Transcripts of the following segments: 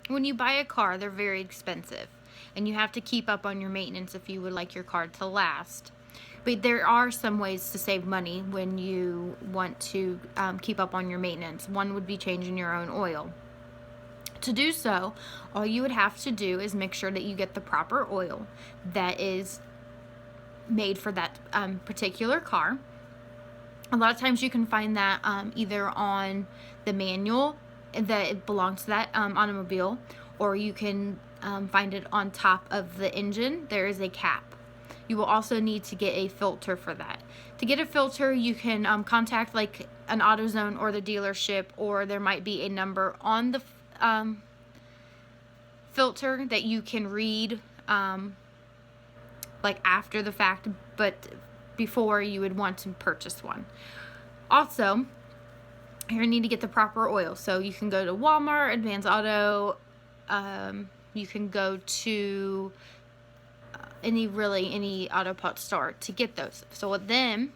When you buy a car, they're very expensive, and you have to keep up on your maintenance if you would like your car to last. But there are some ways to save money when you want to keep up on your maintenance. One would be changing your own oil. To do so, all you would have to do is make sure that you get the proper oil that is made for that particular car. A lot of times you can find that either on the manual that it belongs to that automobile, or you can find it on top of the engine. There is a cap. You will also need to get a filter for that. To get a filter, you can contact like an AutoZone or the dealership, or there might be a number on the filter that you can read like after the fact, but before you would want to purchase one. Also, you're going to need to get the proper oil. So you can go to Walmart, Advance Auto, you can go to any auto parts store to get those. So then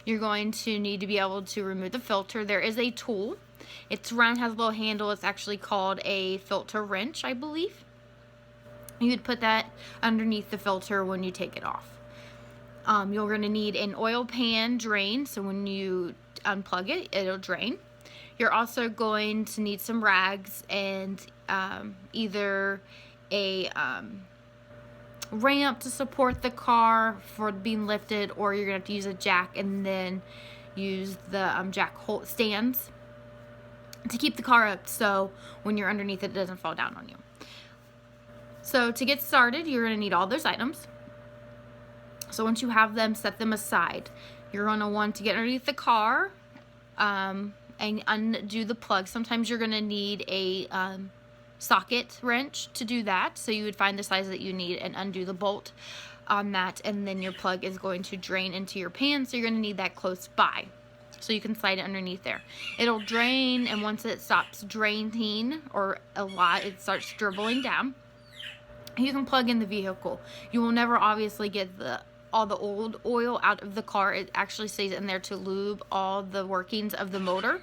you're going to need to be able to remove the filter. There is a tool. It's round, has a little handle. It's actually called a filter wrench, I believe. You would put that underneath the filter when you take it off. You're going to need an oil pan drain, so when you unplug it, it'll drain. You're also going to need some rags and either a ramp to support the car for being lifted, or you're going to have to use a jack and then use the jack stands to keep the car up, so when you're underneath it doesn't fall down on you. So to get started, you're going to need all those items. So once you have them, set them aside. You're going to want to get underneath the car and undo the plug. Sometimes you're going to need a socket wrench to do that. So you would find the size that you need and undo the bolt on that, and then your plug is going to drain into your pan, so you're going to need that close by. So you can slide it underneath there. It'll drain, and once it stops draining, or a lot, it starts dribbling down, you can plug in the vehicle. You will never obviously get all the old oil out of the car. It actually stays in there to lube all the workings of the motor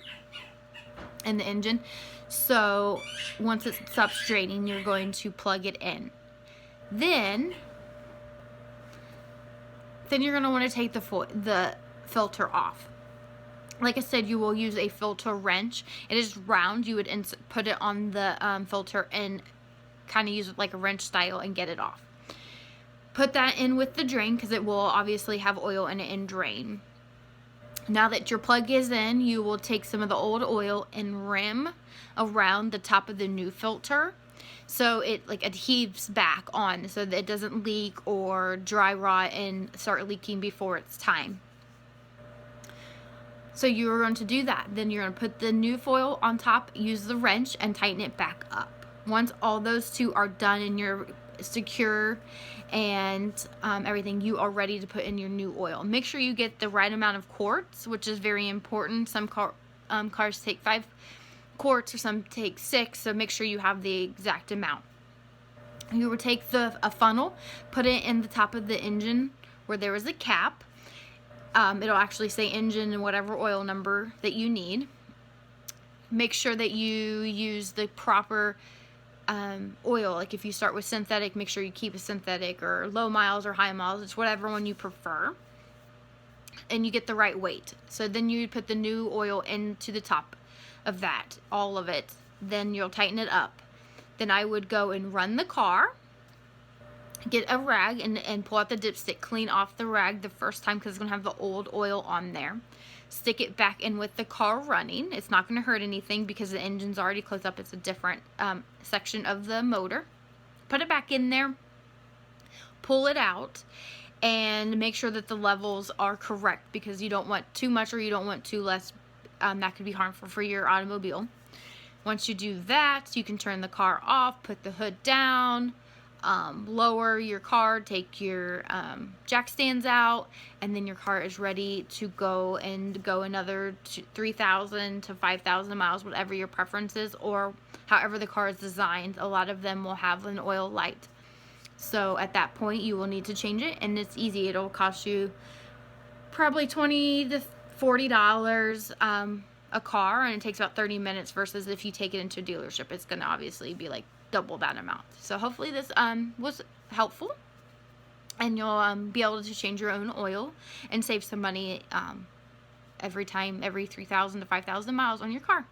and the engine. So once it stops draining, you're going to plug it in. Then you're going to want to take the filter off. Like I said, you will use a filter wrench. It is round. You would put it on the filter and kind of use it like a wrench style and get it off. Put that in with the drain, because it will obviously have oil in it and drain. Now that your plug is in, you will take some of the old oil and rim around the top of the new filter, so it like adheres back on, so that it doesn't leak or dry rot and start leaking before it's time. So you're going to do that. Then you're going to put the new foil on top, use the wrench, and tighten it back up. Once all those two are done and you're secure and everything, you are ready to put in your new oil. Make sure you get the right amount of quarts, which is very important. Some cars take 5 quarts, or some take 6, so make sure you have the exact amount. You will take a funnel, put it in the top of the engine where there is a cap. It'll actually say engine and whatever oil number that you need. Make sure that you use the proper oil. Like if you start with synthetic, make sure you keep a synthetic, or low miles or high miles. It's whatever one you prefer. And you get the right weight. So then you put the new oil into the top of that, all of it. Then you'll tighten it up. Then I would go and run the car, get a rag and pull out the dipstick, clean off the rag the first time, because it's going to have the old oil on there. Stick it back in with the car running. It's not going to hurt anything because the engine's already closed up. It's a different section of the motor. Put it back in there, pull it out, and make sure that the levels are correct, because you don't want too much or you don't want too less. That could be harmful for your automobile. Once you do that, you can turn the car off, put the hood down, lower your car, take your jack stands out, and then your car is ready to go another 3,000 to 5,000 miles, whatever your preference is, or however the car is designed. A lot of them will have an oil light. So at that point, you will need to change it, and it's easy. It'll cost you probably $20 to $40 a car and it takes about 30 minutes versus if you take it into a dealership, it's going to obviously be like double that amount. So hopefully this was helpful, and you'll be able to change your own oil and save some money every 3,000 to 5,000 miles on your car.